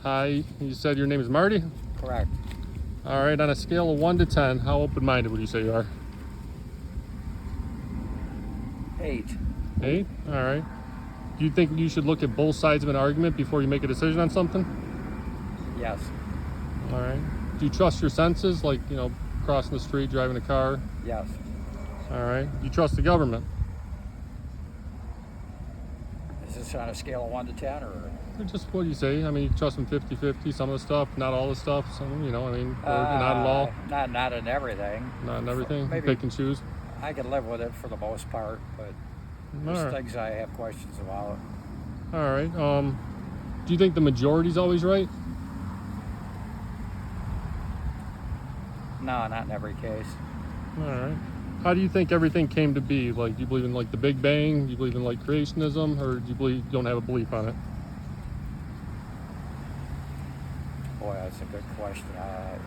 Hi, you said your name is Marty? Correct. All right, on a scale of 1 to 10, how open-minded would you say you are? 8. 8? All right. Do you think you should look at both sides of an argument before you make a decision on something? Yes. All right. Do you trust your senses, like, crossing the street, driving a car? Yes. All right. Do you trust the government? Is this on a scale of 1 to 10 or? Or just what do you say? I mean, you trust them 50-50, some of the stuff, not all the stuff, some, or not at all? Not in everything. Not in everything? Maybe Pick and choose? I can live with it for the most part, but there's All right. things I have questions about. All right. Do you think the majority's always right? No, not in every case. All right. How do you think everything came to be? Like, do you believe in like the Big Bang? Do you believe in like creationism, or do you don't have a belief on it? Boy, that's a good question. I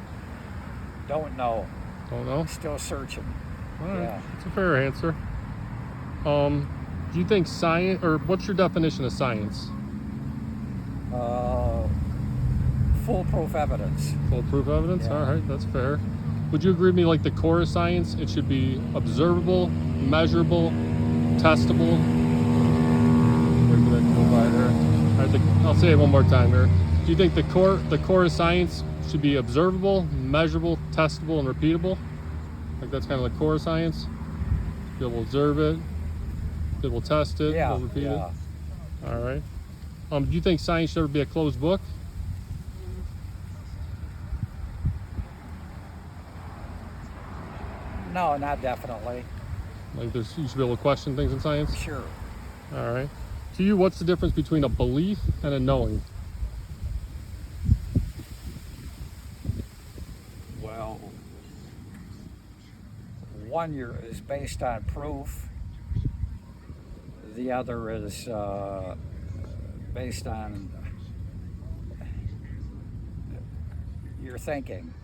don't know. Don't know. Still searching. All right. Yeah. That's a fair answer. Do you think science, or what's your definition of science? Foolproof evidence. Foolproof evidence? Yeah. All right, that's fair. Would you agree with me, like the core of science, it should be observable, measurable, testable? Where did that go by there? I'll say it one more time here. Do you think the core of science should be observable, measurable, testable, and repeatable? Like that's kind of the core of science? Be able to observe it, be able to test it, be able to repeat it? All right. Do you think science should ever be a closed book? No, not definitely. Like you should be able to question things in science? Sure. All right. To you, what's the difference between a belief and a knowing? Well, one is based on proof. The other is based on your thinking.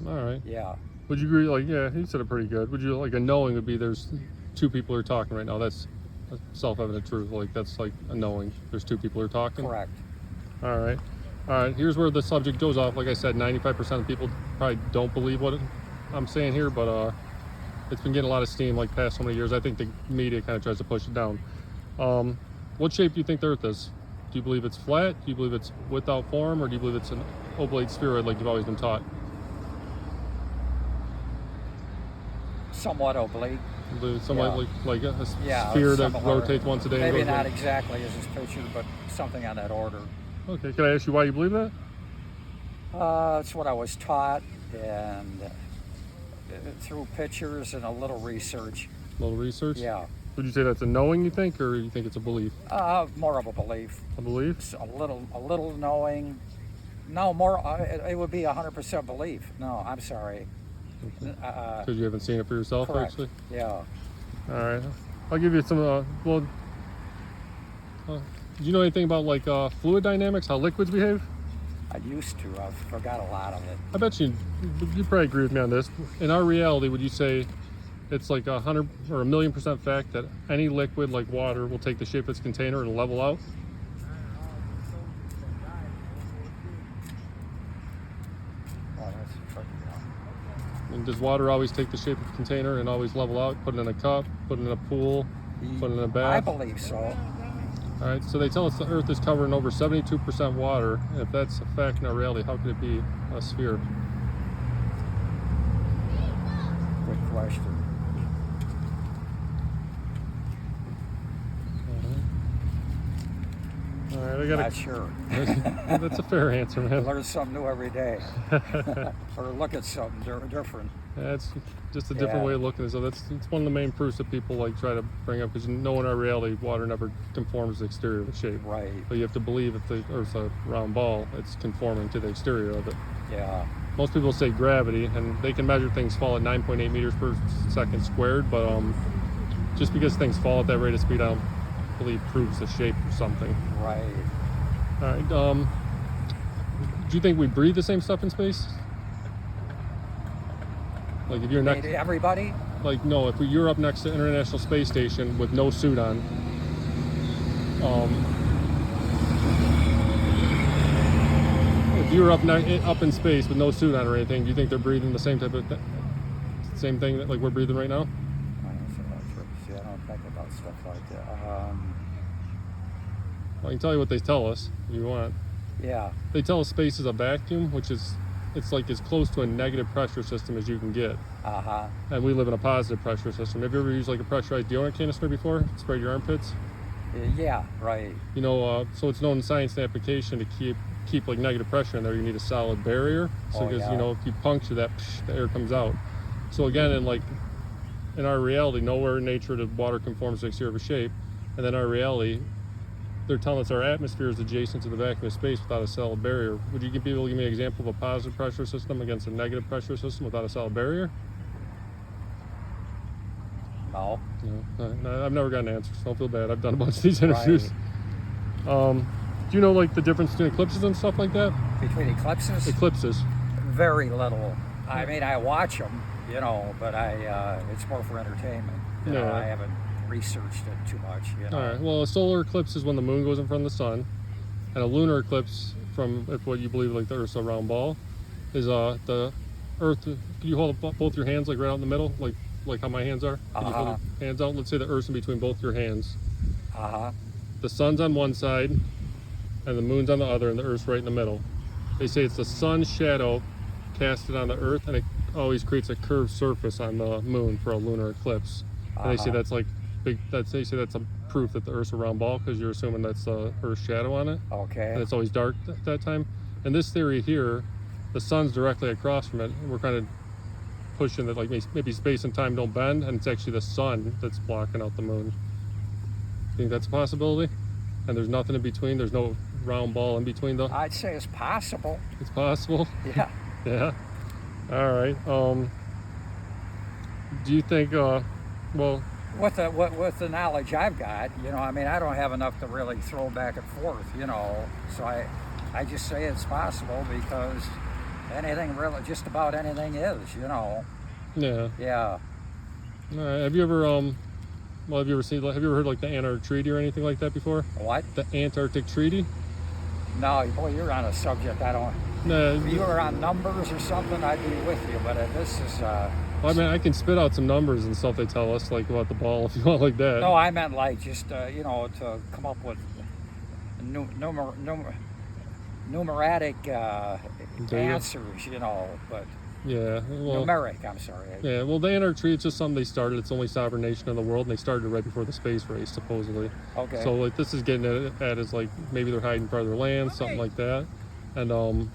All right. Yeah. Would you agree? Like, yeah, he said it pretty good. Would you like a knowing would be there's two people who are talking right now? That's a self-evident truth. Like that's like a knowing. There's two people who are talking. Correct. All right. All right. Here's where the subject goes off. Like I said, 95% of people probably don't believe what I'm saying here, but it's been getting a lot of steam like past so many years. I think the media kind of tries to push it down. What shape do you think the Earth is? Do you believe it's flat? Do you believe it's without form, or do you believe it's an oblate spheroid like you've always been taught? Somewhat oblique. Somewhat like a Yeah, sphere that similar. rotates once a day. Maybe and goes not away. exactly as this picture, but something on that order. Okay. Can I ask you why you believe that? It's what I was taught, and through pictures and a little research. A little research. Yeah. Would you say that's a knowing, you think, or you think it's a belief? More of a belief. A belief? It's a little knowing. No, more. It would be 100% belief. No, I'm sorry. Because you haven't seen it for yourself, Correct. actually? Yeah. All right. I'll give you some, do you know anything about, like, fluid dynamics, how liquids behave? I used to. I've forgot a lot of it. I bet you probably agree with me on this. In our reality, would you say it's like 100 or 1,000,000% fact that any liquid, like water, will take the shape of its container and level out? Oh, that's a tricky one. And does water always take the shape of the container and always level out? Put it in a cup, put it in a pool, put it in a bath? I believe so. All right, so they tell us the Earth is covered in over 72% water. And if that's a fact in our reality, how could it be a sphere? Good question. All right, I got Not sure. That's a fair answer, man. Learn something new every day, or look at something different. That's just a different Yeah. way of looking at it. So it's one of the main proofs that people like try to bring up, because in our reality, water never conforms to the exterior of the shape. Right. But you have to believe if the Earth's a round ball, it's conforming to the exterior of it. Yeah. Most people say gravity, and they can measure things fall at 9.8 meters per second squared, but just because things fall at that rate of speed, I don't believe proves the shape of something. Right. All right. Do you think we breathe the same stuff in space? Like if you're next, Everybody? like no, if you're up next to International Space Station with no suit on, if you were up in space with no suit on or anything, do you think they're breathing the same type of same thing that like we're breathing right now? See, I don't think about stuff like that. I can tell you what they tell us if you want. Yeah. They tell us space is a vacuum, which is it's like as close to a negative pressure system as you can get. Uh-huh. And we live in a positive pressure system. Have you ever used like a pressurized deodorant canister before? Spray your armpits? Yeah, right. You know, so it's known in science and application to keep like negative pressure in there. You need a solid barrier. So because yeah. you know if you puncture that, the air comes out. So again, in our reality, nowhere in nature does water conform to the exterior of a shape. And then our reality, they're telling us our atmosphere is adjacent to the vacuum of space without a solid barrier. Would you be able to give me an example of a positive pressure system against a negative pressure system without a solid barrier? No. No, I've never gotten an answer, so don't feel bad. I've done a bunch of these interviews. Right. Do you know like the difference between eclipses and stuff like that? Between eclipses? Eclipses. Very little. I mean, I watch them, you know, but it's more for entertainment. You know, I haven't researched it too much, you know. All right. Well, a solar eclipse is when the moon goes in front of the sun, and a lunar eclipse, from if what you believe like the Earth's a round ball, is the Earth. Can you hold up both your hands like right out in the middle, like how my hands are? Can you hold your hands out? Let's say the Earth's in between both your hands. The sun's on one side, and the moon's on the other, and the Earth's right in the middle. They say it's the sun's shadow casted on the Earth, and it always creates a curved surface on the moon for a lunar eclipse. And they say that's like big. They say that's a proof that the Earth's a round ball because you're assuming that's the Earth's shadow on it. Okay. And it's always dark at that time. And this theory here, the sun's directly across from it. We're kind of pushing that like maybe space and time don't bend, and it's actually the sun that's blocking out the moon. You think that's a possibility? And there's nothing in between. There's no round ball in between though. I'd say it's possible. It's possible. Yeah. Yeah. All right. Do you think? Well. With the knowledge I've got, you know, I mean, I don't have enough to really throw back and forth, you know. So I just say it's possible because anything really, just about anything is, you know. Yeah. Yeah. All right. Have you ever have you ever heard like the Antarctic Treaty or anything like that before? What? The Antarctic Treaty? No, boy, you're on a subject I don't. No. If you were on numbers or something, I'd be with you. But this is. Well, I mean, I can spit out some numbers and stuff they tell us, like about the ball, if you want, like that. No, I meant like just you know, to come up with numeric answers, you know, but. Yeah. Well, numeric, I'm sorry. Yeah, well, the Antarctic Treaty, it's just something they started. It's the only sovereign nation in the world, and they started it right before the space race, supposedly. Okay. So, like, this is getting at is, like, maybe they're hiding part of their land, something like that. And,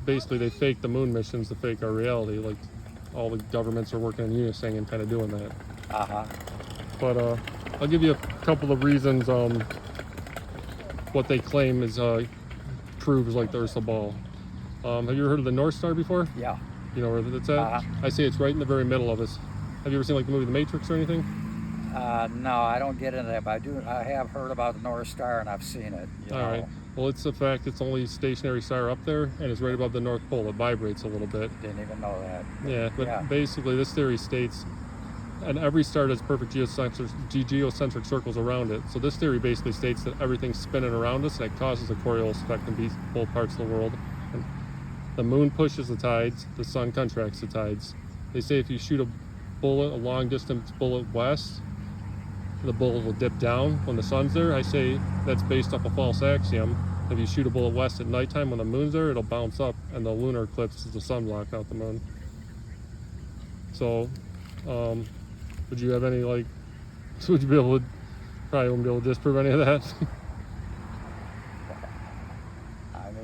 basically, they fake the moon missions to fake our reality. Like, all the governments are working in unison and kind of doing that. But, I'll give you a couple of reasons, what they claim is, proves, like, the Earth's a ball. Have you ever heard of the North Star before? Yeah. You know where that's at? I say it's right in the very middle of us. Have you ever seen like the movie The Matrix or anything? No, I don't get into that, but I have heard about the North Star and I've seen it. You know. Right. Well, it's the fact it's the only stationary star up there, and it's right above the North Pole. It vibrates a little bit. Didn't even know that. Yeah, but basically this theory states, and every star has perfect geocentric circles around it. So this theory basically states that everything's spinning around us, and it causes a Coriolis effect in both parts of the world. And the moon pushes the tides, the sun contracts the tides. They say if you shoot a long distance bullet west, the bullet will dip down when the sun's there. I say that's based off a false axiom. If you shoot a bullet west at nighttime when the moon's there, it'll bounce up, and the lunar eclipse is the sun blocking out the moon. So, would you have any would you be able to, probably wouldn't be able to disprove any of that?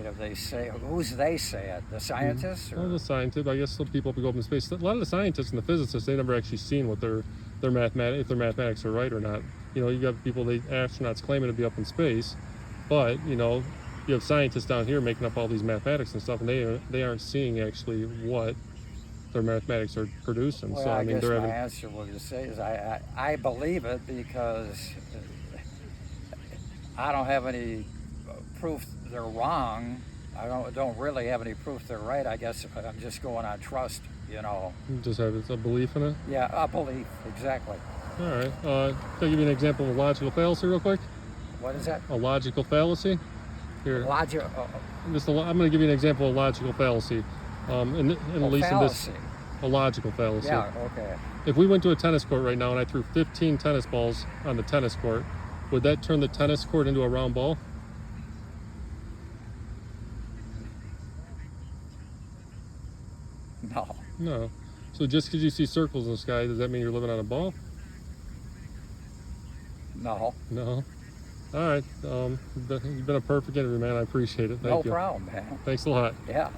If they say, who's they say it? The scientists? Well, the scientists. I guess some people go up in space. A lot of the scientists and the physicists, they never actually seen what their mathematics, if their mathematics are right or not. You know, you got people, astronauts claiming to be up in space, but you know, you have scientists down here making up all these mathematics and stuff, and they aren't seeing actually what their mathematics are producing. Well, so I mean, guess my answer will just say is I believe it because I don't have any proof they're wrong. I don't really have any proof they're right. I guess I'm just going on trust, you know. You just have a belief in it? Yeah, a belief, exactly. All right. Can I give you an example of a logical fallacy real quick? What is that? A logical fallacy Here, Logic, I'm going to give you an example of logical fallacy. And at least fallacy. in this, a logical fallacy. Yeah, okay. If we went to a tennis court right now and I threw 15 tennis balls on the tennis court, would that turn the tennis court into a round ball? No. No. So just because you see circles in the sky, does that mean you're living on a ball? No. No. All right. You've been a perfect interview, man. I appreciate it. Thank you. No problem, man. Thanks a lot. Yeah.